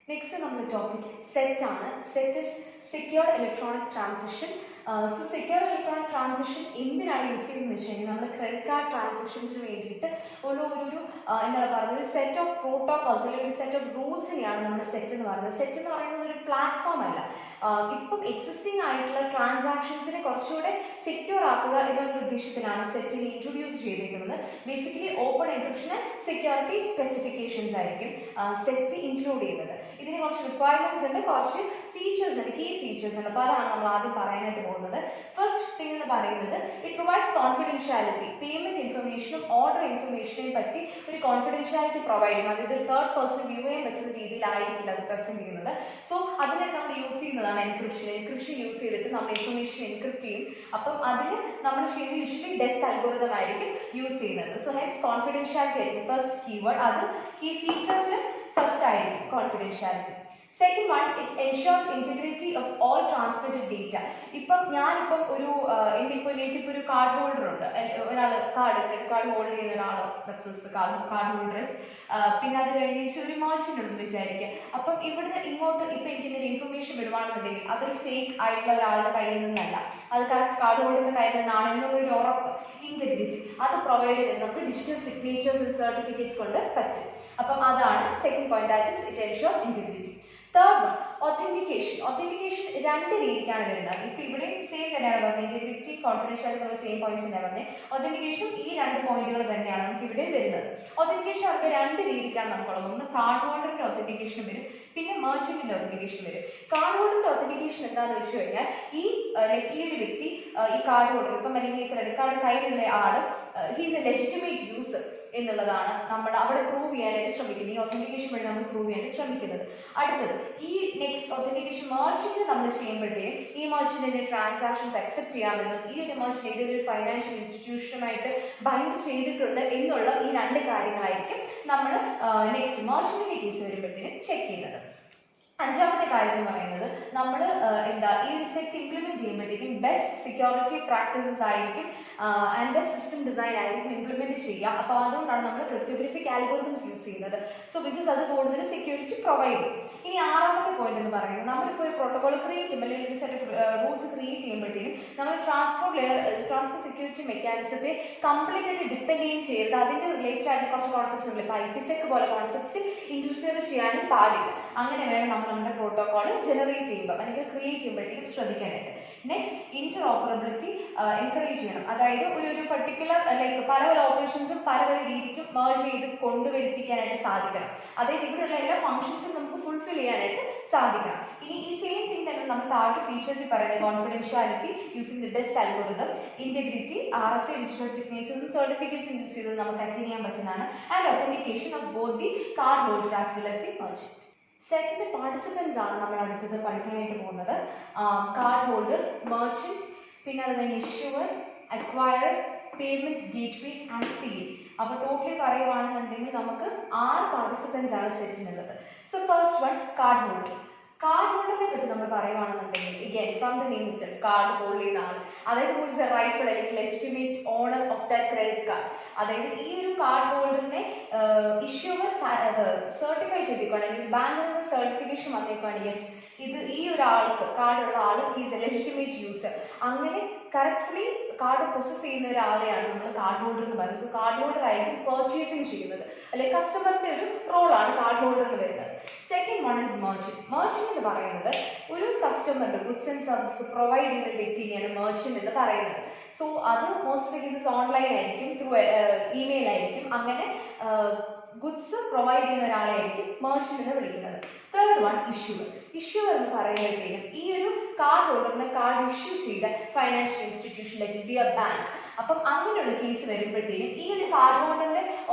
Next നമ്മുടെ topic SET ആണ്. SET is Secured Electronic Transition. So Secured Electronic Transition എന്തിനാണ് use ചെയ്യുന്നത് വെച്ച് കഴിഞ്ഞാൽ നമ്മൾ ക്രെഡിറ്റ് കാർഡ് ട്രാൻസാക്ഷൻസിന് വേണ്ടിയിട്ട് എന്താണ് പറയുന്നത് ഒരു സെറ്റ് ഓഫ് പ്രോട്ടോകോൾസ് അല്ലെങ്കിൽ ഒരു സെറ്റ് ഓഫ് റൂൾസിനെയാണ് നമ്മൾ സെറ്റ് എന്ന് പറയുന്നത്. സെറ്റ് എന്ന് പറയുന്നത് ഒരു പ്ലാറ്റ്ഫോം അല്ല. ഇപ്പം എക്സിസ്റ്റിംഗ് ആയിട്ടുള്ള ട്രാൻസാക്ഷൻസിനെ കുറച്ചുകൂടെ സെക്യൂർ ആക്കുക എന്നുള്ള ഉദ്ദേശത്തിലാണ് സെറ്റിനെ ഇൻട്രൊഡ്യൂസ് ചെയ്തിരിക്കുന്നത്. Basically open encryption and security specifications ആയിരിക്കും സെറ്റ് ഇൻക്ലൂഡ് ചെയ്യുന്നത്. ഇതിന് കുറച്ച് റിക്വയർമെന്റ്സ് ഉണ്ട്, കുറച്ച് ഫീച്ചേഴ്സ് ഉണ്ട്, കീ ഫീച്ചേഴ്സ് ഉണ്ട്. അപ്പോൾ അതാണ് നമ്മൾ ആദ്യം പറയാനായിട്ട് പോകുന്നത്. ഫസ്റ്റ് തിങ് എന്ന് പറയുന്നത് ഇറ്റ് പ്രൊവൈഡ്സ് കോൺഫിഡൻഷ്യാലിറ്റി. പേയ്മെന്റ് ഇൻഫർമേഷനും ഓർഡർ ഇൻഫർമേഷനെയും പറ്റി ഒരു കോൺഫിഡൻഷ്യാലിറ്റി പ്രൊവൈഡ് ചെയ്യും. അതായത് തേർഡ് പേഴ്സൺ വ്യൂ ചെയ്യാൻ പറ്റുന്ന രീതിയിലായിരിക്കില്ല അത് പ്രസന്റ് ചെയ്യുന്നത്. സോ അതിനെ നമ്മൾ യൂസ് ചെയ്യുന്നതാണ് എൻക്രിപ്ഷൻ. എൻക്രിപ്ഷൻ യൂസ് ചെയ്തിട്ട് നമ്മൾ ഇൻഫർമേഷൻ എൻക്രിപ്റ്റ് ചെയ്യും. അപ്പം അതിന് നമ്മൾ ചെയ്യുന്നത് യൂഷ്വലി ഡെസ് അൽഗോരിതം ആയിരിക്കും യൂസ് ചെയ്യുന്നത്. സോ ഹെൻസ് കോൺഫിഡൻഷ്യാലിറ്റി ആയിരിക്കും ഫസ്റ്റ് കീവേഡ്. അത് കീ ഫീച്ചേഴ്സിൽ ഫസ്റ്റ് ആയിരിക്കും confidentiality. Second one, it ensures integrity of all transmitted data. ഇപ്പം ഞാനിപ്പം ഒരു എനിക്കിപ്പോൾ ഒരു കാർഡ് ഹോൾഡർ ഉണ്ട്, ഒരാൾ ക്രെഡിറ്റ് കാർഡ് ഹോൾഡ് ചെയ്യുന്ന ഒരാൾ കാർഡ് ഹോൾഡേഴ്സ്. പിന്നെ അത് കഴിഞ്ഞ് ഒരു മർച്ചൻ്റ് ഉണ്ടെന്ന് വിചാരിക്കുക. അപ്പം ഇവിടുന്ന് ഇങ്ങോട്ട് ഇപ്പം എനിക്ക് എന്തെങ്കിലും ഇൻഫർമേഷൻ വിടുവാണെന്നുണ്ടെങ്കിൽ അതൊരു ഫേക്ക് ആയിട്ടുള്ള ഒരാളുടെ കയ്യിൽ നിന്നല്ല, അത് കറക്റ്റ് കാർഡ് ഹോൾഡറിന്റെ കയ്യിൽ നിന്നാണ് എന്നുള്ളൊരു ഉറപ്പ്, ഇന്റഗ്രിറ്റി അത് പ്രൊവൈഡ് ചെയ്തിട്ട് നമുക്ക് ഡിജിറ്റൽ സിഗ്നേച്ചേഴ്സ് ആൻഡ് സർട്ടിഫിക്കറ്റ്സ് കൊണ്ട് പറ്റും. അപ്പം അതാണ് second point, that is it ensures integrity. Third one, authentication. Authentication രണ്ട് രീതിക്കാണ് വരുന്നത്. ഇപ്പൊ ഇവിടെ സെയിം തന്നെയാണ് പറഞ്ഞത്, ഇന്റഗ്രിറ്റി കോൺഫിഡൻഷ്യാലിറ്റി നമ്മൾ സെയിം പോയിന്റ്സ് തന്നെ പറഞ്ഞത്. ഒത്തന്റിക്കേഷൻ ഈ രണ്ട് പോയിന്റുകൾ തന്നെയാണ് നമുക്ക് ഇവിടെ വരുന്നത്. ഒത്തന്റിക്കേഷൻ നമുക്ക് രണ്ട് രീതിക്കാണ് നമുക്കുള്ളത്. ഒന്ന് കാർഡ് ഹോൾഡറിന്റെ ഒത്തന്റിക്കേഷൻ വരും, പിന്നെ മെർച്ചന്റിന്റെ ഒത്തന്റിക്കേഷൻ വരും. കാർഡ് ഹോൾഡറിന്റെ ഒത്തന്റിക്കേഷൻ എന്താണെന്ന് വെച്ച് കഴിഞ്ഞാൽ ഈ ഒരു വ്യക്തി ഈ കാർഡ് ഹോൾഡർ ഇപ്പം അല്ലെങ്കിൽ ക്രെഡിറ്റ് കാർഡ് കയ്യിലുള്ള ആള് ഹീസ് എ ലെജിറ്റിമേറ്റ് യൂസർ എന്നുള്ളതാണ് നമ്മൾ അവിടെ പ്രൂവ് ചെയ്യാനായിട്ട് ശ്രമിക്കുന്നത്. ഈ ഒത്തന്റിക്കേഷൻ വഴി നമ്മൾ പ്രൂവ് ചെയ്യാനായിട്ട് ശ്രമിക്കുന്നത്. അടുത്തത് ഈ നെക്സ്റ്റ് ഒത്തന്റിക്കേഷൻ മെർച്ചന്റ് നമ്മൾ ചെയ്യുമ്പോഴത്തേക്കും ഈ മെർച്ചന്റിന്റെ ട്രാൻസാക്ഷൻസ് അക്സെപ്റ്റ് ചെയ്യാമെന്നും ഈ ഒരു മെർച്ചന്റ് ഏതൊരു ഫൈനാൻഷ്യൽ ഇൻസ്റ്റിറ്റ്യൂഷനുമായിട്ട് ബൈൻഡ് ചെയ്തിട്ടുണ്ട് എന്നുള്ള ഈ രണ്ട് കാര്യങ്ങളായിരിക്കും നമ്മൾ നെക്സ്റ്റ് മെർച്ചന്റിന്റെ കേസ് വരുമ്പോഴത്തേക്കും ചെക്ക് ചെയ്യുന്നത്. അഞ്ചാമത്തെ കാര്യം എന്ന് പറയുന്നത് നമ്മൾ ഈ ഒരു സെറ്റ് ഇംപ്ലിമെന്റ് ചെയ്യുമ്പോഴത്തേക്കും ബെസ്റ്റ് സെക്യൂരിറ്റി പ്രാക്ടീസസ് ആയിരിക്കും ആൻഡ് ബെസ്റ്റ് സിസ്റ്റം ഡിസൈൻ ആയിരിക്കും ഇംപ്ലിമെന്റ് ചെയ്യുക. അപ്പോൾ അതുകൊണ്ടാണ് നമ്മൾ ക്രിപ്റ്റോഗ്രഫിക് ആൽഗോരിതംസ് യൂസ് ചെയ്യുന്നത്. സോ ബിക്കോസ് അത് കൂടുതൽ സെക്യൂരിറ്റി പ്രൊവൈഡ് ചെയ്യും. ഇനി ആറാമത്തെ പോയിന്റ് എന്ന് പറയുന്നത് നമ്മളിപ്പോൾ ഒരു പ്രോട്ടോകോൾ ക്രിയേറ്റ് ചെയ്യുമ്പോൾ അല്ലെങ്കിൽ ഒരു സെറ്റ് ഓഫ് റൂൾസ് ക്രിയേറ്റ് ചെയ്യുമ്പോഴത്തേക്കും നമ്മൾ ട്രാൻസ്പോർട്ട് സെക്യൂരിറ്റി മെക്കാനിസത്തെ കംപ്ലീറ്റ് ആയിട്ട് ഡിപ്പെൻഡ് ചെയ്യുകയും ചെയ്യരുത്. അതിന്റെ റിലേറ്റഡ് ആയിട്ട് കുറച്ച് കോൺസെപ്റ്റ്സ് ഉണ്ട്. ഇപ്പോൾ IPsec പോലെ കോൺസെപ്റ്റ്സ് ഇന്റർഫിയർ ചെയ്യാനും പാടില്ല. അങ്ങനെ വേണം നമ്മൾ നമ്മുടെ പ്രോട്ടോകോൾ ജനറേറ്റ് ചെയ്യുമ്പോൾ അല്ലെങ്കിൽ ക്രിയേറ്റ് ചെയ്യുമ്പോഴത്തേക്കും ശ്രദ്ധിക്കാനായിട്ട്. നെക്സ്റ്റ്, ഇന്റർഓപ്പറബിലിറ്റി എൻകറേജ് ചെയ്യണം. അതായത് ഒരു പർട്ടിക്കുലർ ലൈക്ക് പല പല ഓപ്പറേഷൻസും പല പല രീതിക്കും മേർജ് ചെയ്ത് കൊണ്ടുവരുത്തിക്കാനായിട്ട് സാധിക്കണം. അതായത് ഇവിടെയുള്ള എല്ലാ ഫംഗ്ഷൻസും നമുക്ക് ഫുൾഫിൽ ചെയ്യാനായിട്ട് സാധിക്കണം. ഇനി ഈ സെയിം തിങ് തന്നെ നമ്മൾ താഴെ ഫീച്ചേഴ്സിൽ പറയുന്നത് confidentiality using the best algorithm, integrity, RSA digital സിഗ്നേച്ചേഴ്സും സർട്ടിഫിക്കറ്റ്സും യൂസ് ചെയ്ത് നമുക്ക് അറ്റൈൻ ചെയ്യാൻ പറ്റുന്നതാണ്. And authentication of both the card holder as well as the merchant. സെറ്റിന്റെ പാർട്ടിസിപ്പൻസ് ആണ് നമ്മൾ അടുത്തത് പഠിക്കാനായിട്ട് പോകുന്നത്. കാർഡ് ഹോൾഡർ, മെർച്ചന്റ്, പിന്നെ അത് കഴിഞ്ഞ് issuer, acquirer, payment gateway and സീൽ. അപ്പോൾ ടോട്ടലി പറയുവാണെന്നുണ്ടെങ്കിൽ നമുക്ക് 6 പാർട്ടിസിപ്പൻസ് ആണ് സെറ്റിനുള്ളത്. So first one, card holder. Card ഹോൾഡറിനെ പറ്റി നമ്മൾ പറയുവാണെന്നുണ്ടെങ്കിൽ again from the name itself card hold ചെയ്യുന്ന ആൾ, അതായത് who is the rightful അല്ലെങ്കിൽ legitimate owner of that credit card. അതായത് ഈ ഒരു കാർഡ് ഹോൾഡറിനെ ഇഷ്യൂവർ സർട്ടിഫൈ ചെയ്തേക്കാണ് അല്ലെങ്കിൽ ബാങ്കിൽ നിന്ന് സർട്ടിഫിക്കേഷൻ വന്നേക്കാണ് യെസ് ഇത് ഈ ഒരാൾക്ക് കാർഡുള്ള ആൾ ഹീസ് എ ലെജിറ്റിമേറ്റ് യൂസർ. അങ്ങനെ കറക്റ്റ്ലി കാർഡ് പ്രൊസസ് ചെയ്യുന്ന ഒരാളെയാണ് നമ്മൾ കാർഡ് ഹോൾഡർ എന്ന് പറയുന്നത്. സോ കാർഡ് ഹോൾഡർ ആയിരിക്കും പർച്ചേസിങ് ചെയ്യുന്നത്, അല്ലെങ്കിൽ കസ്റ്റമറിന്റെ ഒരു റോളാണ് കാർഡ് ഹോൾഡറിന് വരുന്നത്. Second one is merchant. Merchant എന്ന് പറയുന്നത് ഒരു കസ്റ്റമറിന്റെ ഗുഡ്സ് ആൻഡ് സർവീസസ് പ്രൊവൈഡ് ചെയ്യുന്ന ഒരു വ്യക്തിനെയാണ് മെർച്ചന്റ് എന്ന് പറയുന്നത്. സോ അത് മോസ്റ്റ് ഓഫ് കേസസ് ഓൺലൈൻ ആയിരിക്കും, ത്രൂ ഇമെയിൽ ആയിരിക്കും. അങ്ങനെ ഗുഡ്സ് പ്രൊവൈഡ് ചെയ്യുന്ന ഒരാളെയായിരിക്കും മെർച്ചന്റ് എന്ന് വിളിക്കുന്നത്. Third one, issuer. ഇഷ്യൂവർ എന്ന് പറയുമ്പോഴത്തേക്കും ഈ ഒരു കാർഡ് ഹോൾഡറിന് കാർഡ് ഇഷ്യൂ ചെയ്ത financial institution let be A bank. അപ്പം അങ്ങനെയുള്ള കേസ് വരുമ്പോഴത്തേക്കും ഈ ഒരു കാർഡ് ഹോൾഡറിന്റെ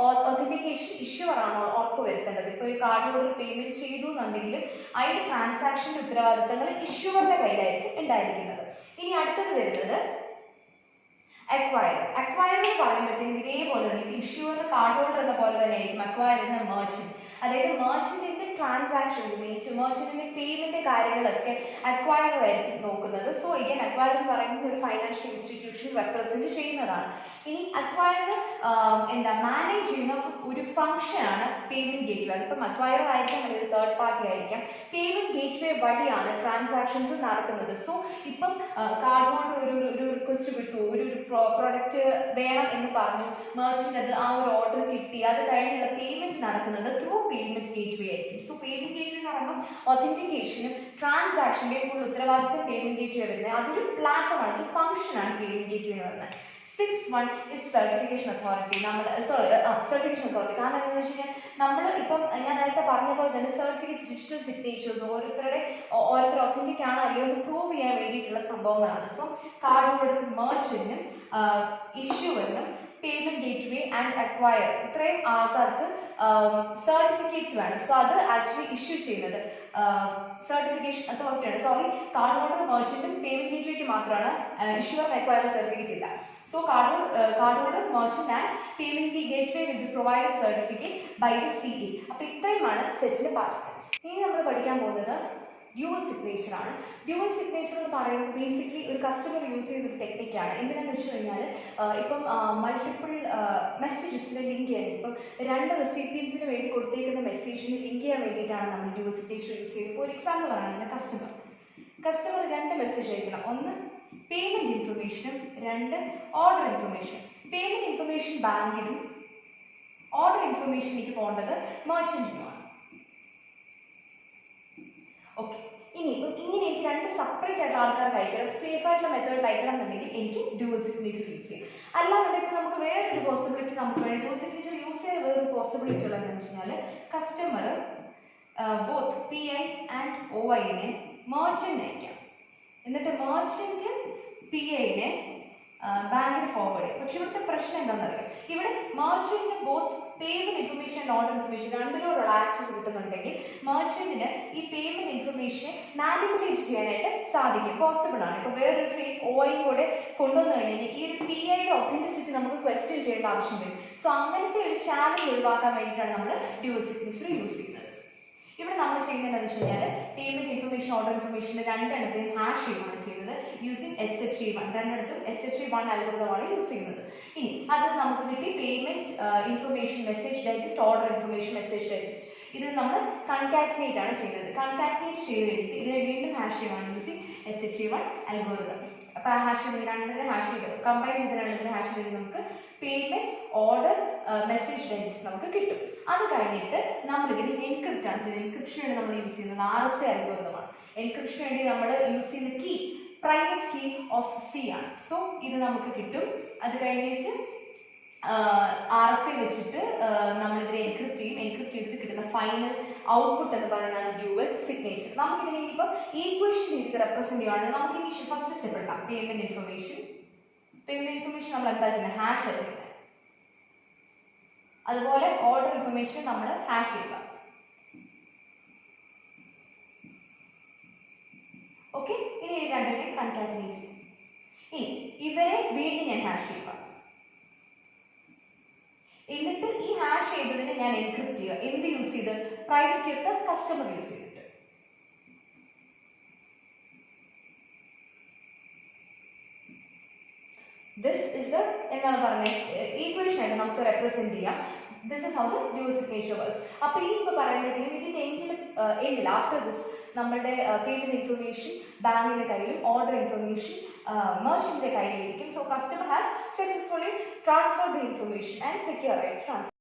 ഒതന്റിക്കേഷൻ ഇഷ്യൂവർ ആണോ ഉറപ്പ് വരുത്തേണ്ടത്. ഇപ്പോൾ ഒരു കാർഡ് ഹോൾഡർ പേയ്മെന്റ് ചെയ്തു എന്നുണ്ടെങ്കിലും അതിന്റെ ട്രാൻസാക്ഷന്റെ ഉത്തരവാദിത്തങ്ങൾ ഇഷ്യൂവറിന്റെ കയ്യിലായിരിക്കും ഉണ്ടായിരിക്കുന്നത്. ഇനി അടുത്തത് വരുന്നത് അക്വയർ. അക്വയർ എന്ന് പറയുമ്പോഴത്തേക്കും ഇതേപോലെ തന്നെ ഇഷ്യൂവർ കാർഡ് ഹോൾഡർ എന്ന പോലെ തന്നെ ആയിരിക്കും അക്വയർ എന്ന മെർച്ചന്റ്. അതായത് മെർച്ചന്റിന്റെ ട്രാൻസാക്ഷൻസ് മെർച്ചന്റിന്റെ പേയ്മെന്റ് കാര്യങ്ങളൊക്കെ അക്വയർ ആയിരിക്കും നോക്കുന്നത്. സോ ഇങ്ങനെ അക്വയർ എന്ന് പറയുന്നത് ഒരു ഫൈനാൻഷ്യൽ ഇൻസ്റ്റിറ്റ്യൂഷൻ റെപ്രസെന്റ് ചെയ്യുന്നതാണ്. ഇനി അക്വയർ മാനേജ് ചെയ്യുന്ന ഒരു ഫംഗ്ഷനാണ് പേയ്മെന്റ് ഗേറ്റ്വേ. അതിപ്പോൾ അക്വയർ ആയിരിക്കാം അല്ലെങ്കിൽ ഒരു തേർഡ് പാർട്ടി ആയിരിക്കാം. പേയ്മെന്റ് ഗേറ്റ്വേ വഴിയാണ് ട്രാൻസാക്ഷൻസ് നടക്കുന്നത്. സോ ഇപ്പം കാർഡ് ഹോൾഡർ ഒരു റിക്വസ്റ്റ് വിട്ടു, ഒരു പ്രോഡക്റ്റ് വേണം എന്ന് പറഞ്ഞു, മെർച്ചന്റ് അത് ആ ഒരു ഓർഡർ കിട്ടി, അത് കഴിഞ്ഞുള്ള പേയ്മെന്റ് നടക്കുന്നത് ത്രൂ പേയ്മെന്റ് ഗേറ്റ്വേ ആയിരിക്കും. സോ പേയ്മെന്റ് ഗേറ്റ്വേ എന്ന് പറയുമ്പോൾ ഒതന്റിക്കേഷനും ട്രാൻസാക്ഷൻ്റെ ഫുൾ ഉത്തരവാദിത്വം പേയ്മെന്റ് ഗേറ്റ്വേ വരുന്നത്. അതൊരു പ്ലാറ്റ്ഫോമാണ്, ഒരു ഫംഗ്ഷനാണ് പേയ്മെന്റ് ഗേറ്റ്വേ എന്ന് പറയുന്നത്. 6th one is certification authority. Certification authority. കാരണം എന്താണെന്ന് വെച്ച് കഴിഞ്ഞാൽ നമ്മൾ ഇപ്പം ഞാൻ നേരത്തെ പറഞ്ഞ പോലെ തന്നെ സർട്ടിഫിക്കറ്റ്സ്, ഡിജിറ്റൽ സിഗ്നേച്ചേഴ്സ് ഓരോരുത്തർ ഒത്തന്റിക് ആണ് അല്ലയോ എന്ന് പ്രൂവ് ചെയ്യാൻ വേണ്ടിയിട്ടുള്ള സംഭവങ്ങളാണ്. സോ കാർഡ് ഹോൾഡർ, മെർച്ചന്റും ഇഷ്യൂവറിനും പേയ്മെന്റ് ഗേറ്റ്വേ ആൻഡ് അക്വയർ ഇത്രയും ആൾക്കാർക്ക് സർട്ടിഫിക്കറ്റ്സ് വേണം. സോ അത് ആക്ച്വലി ഇഷ്യൂ ചെയ്യുന്നത് സർട്ടിഫിക്കേഷൻ അതോറിറ്റിയാണ്. കാർഡ് ഹോൾഡർ, മെർച്ചന്റും പേയ്മെന്റ് ഗേറ്റ്വേക്ക് മാത്രമാണ് ഇഷ്യൂവർ അക്വയർ സർട്ടിഫിക്കറ്റ് ഇല്ല. So card holder, merchant and payment gateway will be provided certificate by the CA. അപ്പോൾ ഇത്രയുമാണ് സെറ്റിന്റെ പാർട്ടിസിപ്പൻസ്. ഇനി നമ്മൾ പഠിക്കാൻ പോകുന്നത് ഡ്യുവൽ സിഗ്നേച്ചർ ആണ്. ഡ്യുവൽ സിഗ്നേച്ചർ എന്ന് പറയുന്നത് ബേസിക്കലി ഒരു കസ്റ്റമർ യൂസ് ചെയ്യുന്ന ഒരു ടെക്നിക്കാണ്. എന്തിനാണെന്ന് വെച്ച് കഴിഞ്ഞാൽ ഇപ്പം മൾട്ടിപ്പിൾ മെസ്സേജസിനെ ലിങ്ക് ചെയ്യാൻ, ഇപ്പം 2 റെസിപ്പിയൻസിന് വേണ്ടി കൊടുത്തേക്കുന്ന മെസ്സേജിന് ലിങ്ക് ചെയ്യാൻ വേണ്ടിയിട്ടാണ് നമ്മൾ ഡ്യുവൽ സിഗ്നേച്ചർ യൂസ് ചെയ്യുന്നത്. ഇപ്പോൾ ഒരു എക്സാമ്പിൾ പറയുകയാണെങ്കിൽ കസ്റ്റമർ 2 മെസ്സേജ് അയക്കണം. ഒന്ന് പേയ്മെന്റ് ഇൻഫർമേഷനും 2 ഓർഡർ ഇൻഫർമേഷൻ. പേയ്മെന്റ് ഇൻഫർമേഷൻ ബാങ്കിനും ഓർഡർ ഇൻഫർമേഷനിലേക്ക് പോകേണ്ടത് മെർച്ചന്റിനുമാണ്. ഓക്കെ, ഇനിയിപ്പം ഇങ്ങനെ എനിക്ക് 2 സെപ്പറേറ്റ് ആയിട്ട് ആൾക്കാർക്ക് അയക്കണം, സേഫ് ആയിട്ടുള്ള മെത്തേഡിൽ അയക്കണം എന്നുണ്ടെങ്കിൽ എനിക്ക് ഡ്യുവൽ സിഗ്നേച്ചർ യൂസ് ചെയ്യാം. അല്ലാന്നുണ്ടെങ്കിൽ നമുക്ക് വേറൊരു പോസിബിലിറ്റി നമുക്ക് വേണം. ഡ്യുവൽ സിഗ്നേച്ചർ യൂസ് ചെയ്യാൻ വേറൊരു പോസിബിലിറ്റി ഉള്ളതെന്ന് വെച്ച് കഴിഞ്ഞാൽ കസ്റ്റമർ ബോത്ത് PI ആൻഡ് OIനെ മെർച്ചന്റ് അയക്കാം, എന്നിട്ട് മെർച്ചന്റ് PIനെ ബാങ്കിന് ഫോർവേഡ് ചെയ്യും. പക്ഷെ ഇവിടുത്തെ പ്രശ്നം എന്താണെന്നറിയാം, ഇവിടെ മെർച്ചന്റിന് both payment information and order information രണ്ടിനോടുള്ള ആക്സസ് കിട്ടുന്നുണ്ടെങ്കിൽ മെർച്ചന്റിന് ഈ പേയ്മെന്റ് ഇൻഫർമേഷനെ മാനിപ്പുലേറ്റ് ചെയ്യാനായിട്ട് സാധിക്കും, പോസിബിൾ ആണ്. ഇപ്പോൾ വേറൊരു ഫേക്ക് OI കൂടെ കൊണ്ടുവന്നു കഴിഞ്ഞാൽ ഈ ഒരു PIയുടെ ഒത്തന്റിസിറ്റി നമുക്ക് ക്വസ്റ്റ്യൻ ചെയ്യേണ്ട ആവശ്യം വരും. സോ അങ്ങനത്തെ ഒരു ചാലഞ്ച് ഒഴിവാക്കാൻ വേണ്ടിയിട്ടാണ് നമ്മൾ ഡ്യുവൽ സിഗ്നേച്ചർ യൂസ് ചെയ്യുന്നത്. ഇവിടെ നമ്മൾ ചെയ്യുന്നത് എന്താണെന്ന് വെച്ച് കഴിഞ്ഞാൽ പേയ്മെന്റ് ഇൻഫർമേഷൻ, ഓർഡർ ഇൻഫർമേഷൻ്റെ 2 എണ്ണത്തിനും ഹാഷ് ചെയ്യുകയാണ് ചെയ്യുന്നത് യൂസിങ് SJCET. 2 SJCET അൽഗോരിതമാണ് യൂസ് ചെയ്യുന്നത്. ഇനി അത് നമുക്ക് കിട്ടി payment information message digest, order information message digest. ഇത് നമ്മൾ കൺകാറ്റിനേറ്റ് ആണ് ചെയ്യുന്നത്. കൺകാറ്റിനേറ്റ് ചെയ്ത് കഴിഞ്ഞിട്ട് ഇതിനെ വീണ്ടും ഹാഷ് ചെയ്യുകയാണ് യൂസിങ് SJCET അൽഗോരിതം. അപ്പോൾ ആ ഹാഷ് ചെയ്ത് 2 ഹാഷ് ചെയ്ത് കമ്പൈൻ ചെയ്ത് 2 ഹാഷ് ചെയ്ത് നമുക്ക് പേയ്മെന്റ്, ഓർഡർ, മെസ്സേജ് ഡൈജസ്റ്റ് നമുക്ക് കിട്ടും. അത് കഴിഞ്ഞിട്ട് നമ്മളിതിന് എൻക്രിപ്റ്റ് ആണ് ചെയ്യുന്നത്. എൻക്രിപ്ഷന് വേണ്ടി നമ്മൾ യൂസ് ചെയ്യുന്നത് RSA അൽഗോരിതമാണ്. എൻക്രിപ്ഷന് വേണ്ടി നമ്മൾ യൂസ് ചെയ്യുന്ന key private key of C ആണ്. സോ ഇത് നമുക്ക് കിട്ടും. അത് കഴിഞ്ഞിട്ട് RSA വെച്ചിട്ട് നമ്മളിതിനെ എൻക്രിപ്റ്റ് ചെയ്യും. എൻക്രിപ്റ്റ് ചെയ്തിട്ട് കിട്ടുന്ന ഫൈനൽ ഔട്ട്പുട്ട് എന്ന് പറയുന്നതാണ് ഡ്യുവൽ സിഗ്നേച്ചർ. നമുക്കിതിനെ ഇപ്പോൾ ഈക്വേഷൻ രീതിക്ക് റെപ്രസെന്റ് ചെയ്യുകയാണെങ്കിൽ നമുക്ക് ഇനി ഫസ്റ്റ് സ്റ്റെപ്പ് എടുക്കാം. പേയ്മെന്റ് ഇൻഫർമേഷൻ നമ്മൾ എന്താ ചെയ്യുന്നത്, ഹാഷ് ചെയ്യുന്നത്. അതുപോലെ ഓർഡർ ഇൻഫർമേഷൻ നമ്മൾ ഹാഷ് ചെയ്യുക. ഓക്കെ, ഇനി ഈ 2 കൺകാറ്റിനേറ്റ് ചെയ്യും. ഇനി ഇവരെ വീണ്ടും ഞാൻ ഹാഷ് ചെയ്യുക. എന്നിട്ട് ഈ ഹാഷ് ചെയ്തതിന് ഞാൻ എൻക്രിപ്റ്റ് ചെയ്യുക. എന്ത് യൂസ് ചെയ്ത്, private key of the customer use ചെയ്തിട്ട്. This is the എന്താണ് പറയുന്നത് ഈക്വേഷൻ ആയിട്ട് നമുക്ക് റെപ്രസെന്റ് ചെയ്യാം. This is how the dual signature works. അപ്പോൾ ഈ ഇപ്പോൾ പറയുമ്പോഴത്തേക്കും ഇതിന്റെ എൻഡിൽ ആഫ്റ്റർ ദിസ് നമ്മുടെ പേയ്മെന്റ് ഇൻഫർമേഷൻ ബാങ്കിന്റെ കയ്യിലും ഓർഡർ ഇൻഫർമേഷൻ മെർച്ചന്റിന്റെ കയ്യിലിരിക്കും. So customer has successfully transfer the information and secure ആയിട്ട് ട്രാൻസ്ഫർ.